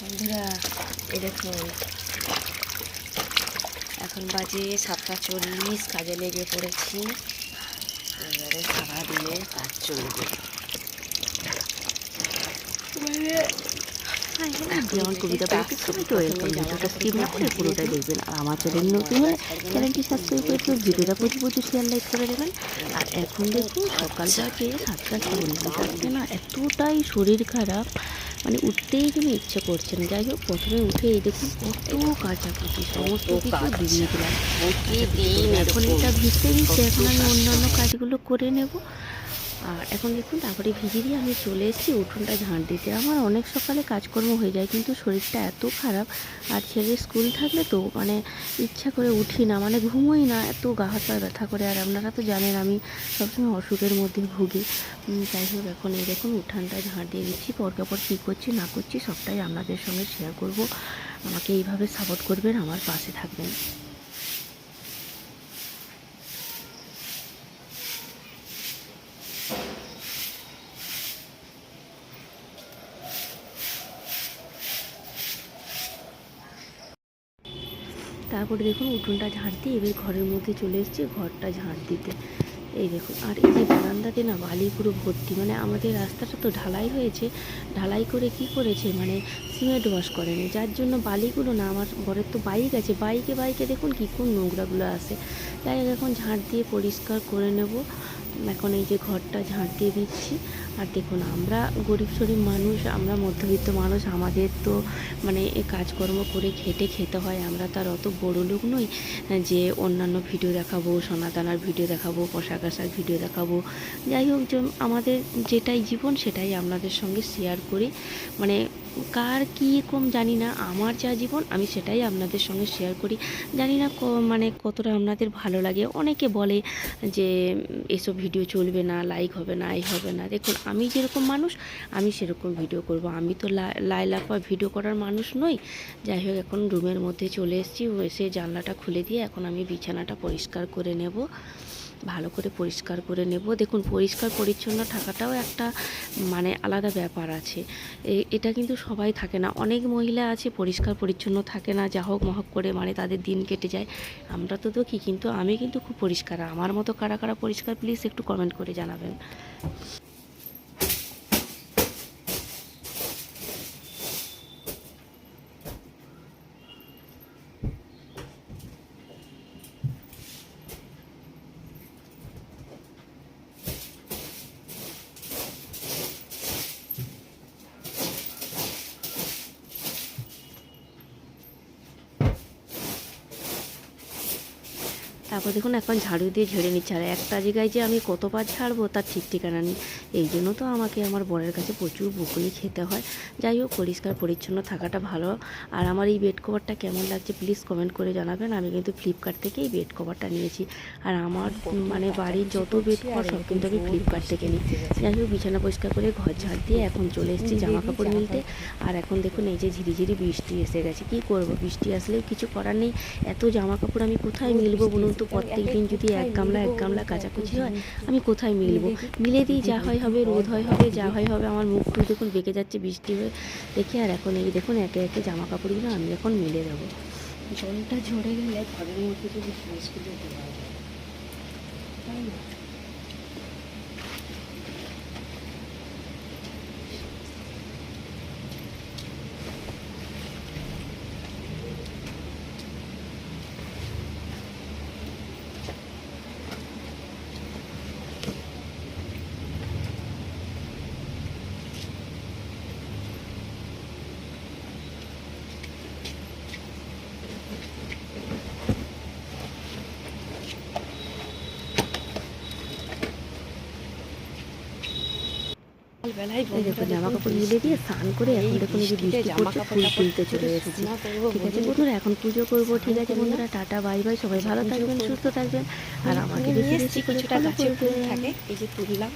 বন্ধুরা এই দেখুন, এখন বাজে 7:40, কাজে লেগে পড়েছি। এবারে সারাদিনে কাজ চলবে। যেমন কবিতা পাইতে সবাইকে ওয়েলকাম। ভিডিওটা স্কিপ না করে পুরোটাই দেখবেন। আর আমার চ্যানেল নতুন হলে চ্যানেলটি সাবস্ক্রাইব করে দেবেন, ভিডিওটা প্রচুর শেয়ার লাইক করে দেবেন। আর এখন দেখুন সকাল বাজে 7:40, আজকে না এতটাই শরীর খারাপ, মানে উঠতেই যেন ইচ্ছে করছে না। যাই হোক, প্রথমে উঠে এই দেখুন কত কাচাকুচি সমস্ত কিছু ভিজিয়ে দিলাম। এখন এটা ভিজতে ভিজতে এখন আমি অন্যান্য কাজগুলো করে নেব। আর এখন দেখুন তারপরে ভিজিয়ে দিয়ে আমি চলে এসেছি উঠোনটা ঝাঁট দিতে। আমার অনেক সকালে কাজকর্ম হয়ে যায়, কিন্তু শরীরটা এত খারাপ। আর ছেলের স্কুল থাকলে তো মানে ইচ্ছা করে উঠি না, মানে ঘুমোই না, এত গা হাত পা ব্যথা করে। আর আপনারা তো জানেন আমি সবসময় অসুখের মধ্যে ভুগি। যাই হোক, এখন এই দেখুন উঠানটা ঝাঁট দিয়ে দিচ্ছি। পরপর কী করছি না করছি সবটাই আপনাদের সঙ্গে শেয়ার করব। আমাকে এইভাবে সাপোর্ট করবেন, আমার পাশে থাকবেন। তারপরে দেখুন উঠোনটা ঝাঁট দিয়ে এবার ঘরের মধ্যে চলে এসেছি ঘরটা ঝাঁট দিতে। এই দেখুন, আর এই যে বারান্দাতে না বালি পুরো ভর্তি। মানে আমাদের রাস্তাটা তো ঢালাই হয়েছে, ঢালাই করে কি করেছে মানে সিমেন্ট ওয়াশ করেনি, যার জন্য বালিগুলো না, আমার ঘরের তো বাইক আছে, বাইকে দেখুন কী কোন নোংরাগুলো আসে। তাই এখন ঝাঁট দিয়ে পরিষ্কার করে নেব। এখন এই যে ঘরটা ঝাঁট দিয়ে দিচ্ছি। আর দেখুন আমরা গরিব শরীর মানুষ, আমরা মধ্যবিত্ত মানুষ, আমাদের তো মানে কাজকর্ম করে খেতে হয়। আমরা তো আর অত বড় লোক নই যে অন্যান্য ভিডিও দেখাবো, সোনা দানার ভিডিও দেখাবো, পোশাক আশাক ভিডিও দেখাবো। যাই হোক, আমাদের যেটাই জীবন সেটাই আপনাদের সঙ্গে শেয়ার করি। মানে কার কীরকম জানি না, আমার যা জীবন আমি সেটাই আপনাদের সঙ্গে শেয়ার করি। জানি না মানে কতটা আপনাদের ভালো লাগে। অনেকে বলে যে এসব ভিডিও চলবে না, লাইক হবে না, এই হবে না। দেখুন আমি যেরকম মানুষ আমি সেরকম ভিডিও করব। আমি তো লাইলাপা ভিডিও করার মানুষ নই। যাই হোক, এখন রুমের মধ্যে চলে এসেছি। এসে জানলাটা খুলে দিয়ে এখন আমি বিছানাটা পরিষ্কার করে নেব, ভালো করে পরিষ্কার করে নেব। দেখুন পরিষ্কার পরিচ্ছন্ন থাকাটাও একটা মানে আলাদা ব্যাপার আছে। এটা কিন্তু সবাই থাকে না, অনেক মহিলা আছে পরিষ্কার পরিচ্ছন্ন থাকে না, যা হোক মহক করে মানে তাদের দিন কেটে যায়। আমরা তো দেখি, কিন্তু আমি কিন্তু খুব পরিষ্কার। আমার মতো কারা কারা পরিষ্কার প্লিজ একটু কমেন্ট করে জানাবেন। তারপর দেখুন এখন ঝাড়ু দিয়ে ঝেড়ে নিচ্ছে। আর একটা জায়গায় যে আমি কতবার ঝাড়বো তার ঠিক ঠিকানা নেই। এই জন্য তো আমাকে আমার বরের কাছে প্রচুর বকুনি খেতে হয়। যাই হোক, পরিষ্কার পরিচ্ছন্ন থাকাটা ভালো। আর আমার এই বেড কভারটা কেমন লাগছে প্লিজ কমেন্ট করে জানাবেন। আমি কিন্তু ফ্লিপকার্ট থেকে এই বেড কভারটা নিয়েছি। আর আমার মানে বাড়ির যত বেড কভার সব কিন্তু আমি ফ্লিপকার্ট থেকে নিই। যাই হোক, বিছানা পরিষ্কার করে ঘর ঝাড় দিয়ে এখন চলে এসেছি জামা কাপড় মিলতে। আর এখন দেখুন এই যে ঝিরিঝিরি বৃষ্টি এসে গেছে। কী করব, বৃষ্টি আসলেও কিছু করার নেই। এত জামা কাপড় আমি কোথায় মিলবো বলুন তো? প্রত্যেক দিন যদি এক গামলা কাচাকুচি হয়, আমি কোথায় মিলবো? মিলে দিই, যা হয় হবে, রোদ হবে, যা হয় হবে। আমার মুখটু দেখুন বেঁকে যাচ্ছে বৃষ্টি হয়ে দেখে। আর এখন এই দেখুন একে একে জামা কাপড়গুলো আমি এখন মিলে দেবো। জলটা ঝরে গেলে ঘরের মধ্যে যদি ড্রেসগুলো দেওয়া যায়, তাই না? এই দেখুন জামা কাপড় মিলে দিয়ে স্নান করে এখন দেখুন এই যে বৃষ্টি পড়ছে, ফুল তুলতে চলে এসেছি। ঠিক আছে বন্ধুরা, এখন পুজো করবো। ঠিক আছে বন্ধুরা, টাটা বাই বাই। সবাই ভালো থাকবেন, সুস্থ থাকবেন। আর আমাকে বেশি বেশি করে ফলো করবেন। থাকে এই যে তুললাম।